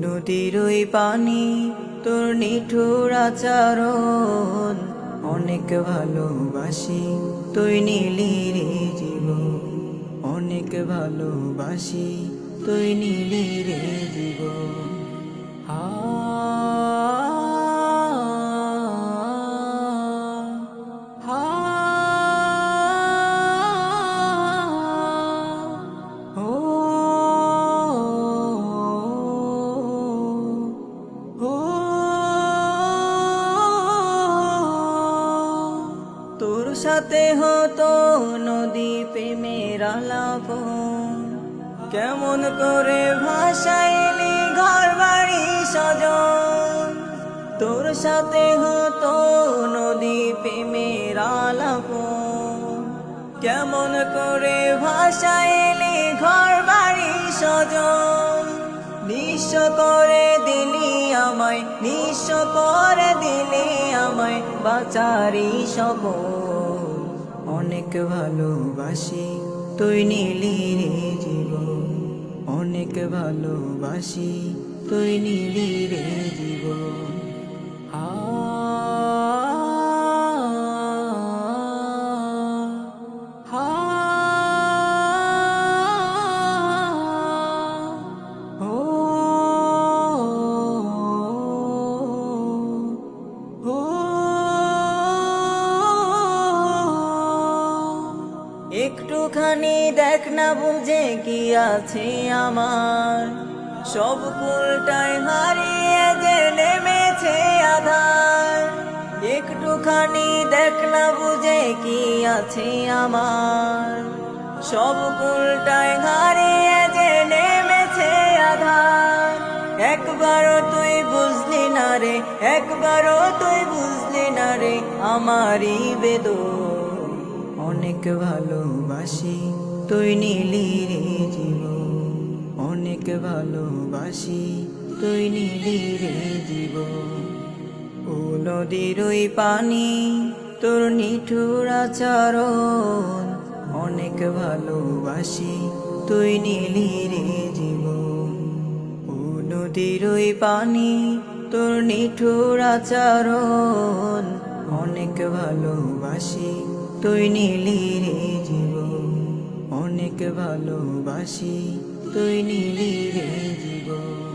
নদীর ওই পানি তোর নিঠুর আচরণ অনেক ভালোবাসি তুই নীলি রে জীবন অনেক ভালোবাসি তুই নীলি রে জীবন হা হা ও ও তোর সাথে হতো নদী প্রেমের আলাপন কেমন করে ভাসাইলি ঘর বাড়ি সজন তোর সাথে হতো নদী প্রেমের আলাপন কেমন করে ভাসাইলি ঘর বাড়ি সজন নিঃস্ব করে দিলি আমায় নিঃস্ব করে দিলি আমায় বাঁচারি সবল অনেক ভালোবাসি তুই নীলি রে জীবন অনেক ভালোবাসি তুই নীলি রে জীবন হা হা ও ও একটুখানি দেখ না বুঝে কি আছে আমার সব কুলটাই হারিয়ে যে নেমেছে আধার একটুখানি দেখ না বুঝে কি আছে আমার সব কুলটাই হারিয়ে যে নেমেছে আধার একবারও তুই বুঝলি না রে একবারও তুই বুঝলি না রে আমারই বেদন অনেক ভালোবাসি তুই নীলি রে জীবন অনেক ভালোবাসি তুই নীলি রে জীবন ও নদীর ওই পানি তোর নিঠুর আচরণ অনেক ভালোবাসি তুই নীলি রে জীবন ও নদীর ওই পানি তোর নিঠুর আচরণ অনেক ভালোবাসি তুই নীলি রে জীবন অনেক ভালোবাসি তুই নীলি রে জীবন।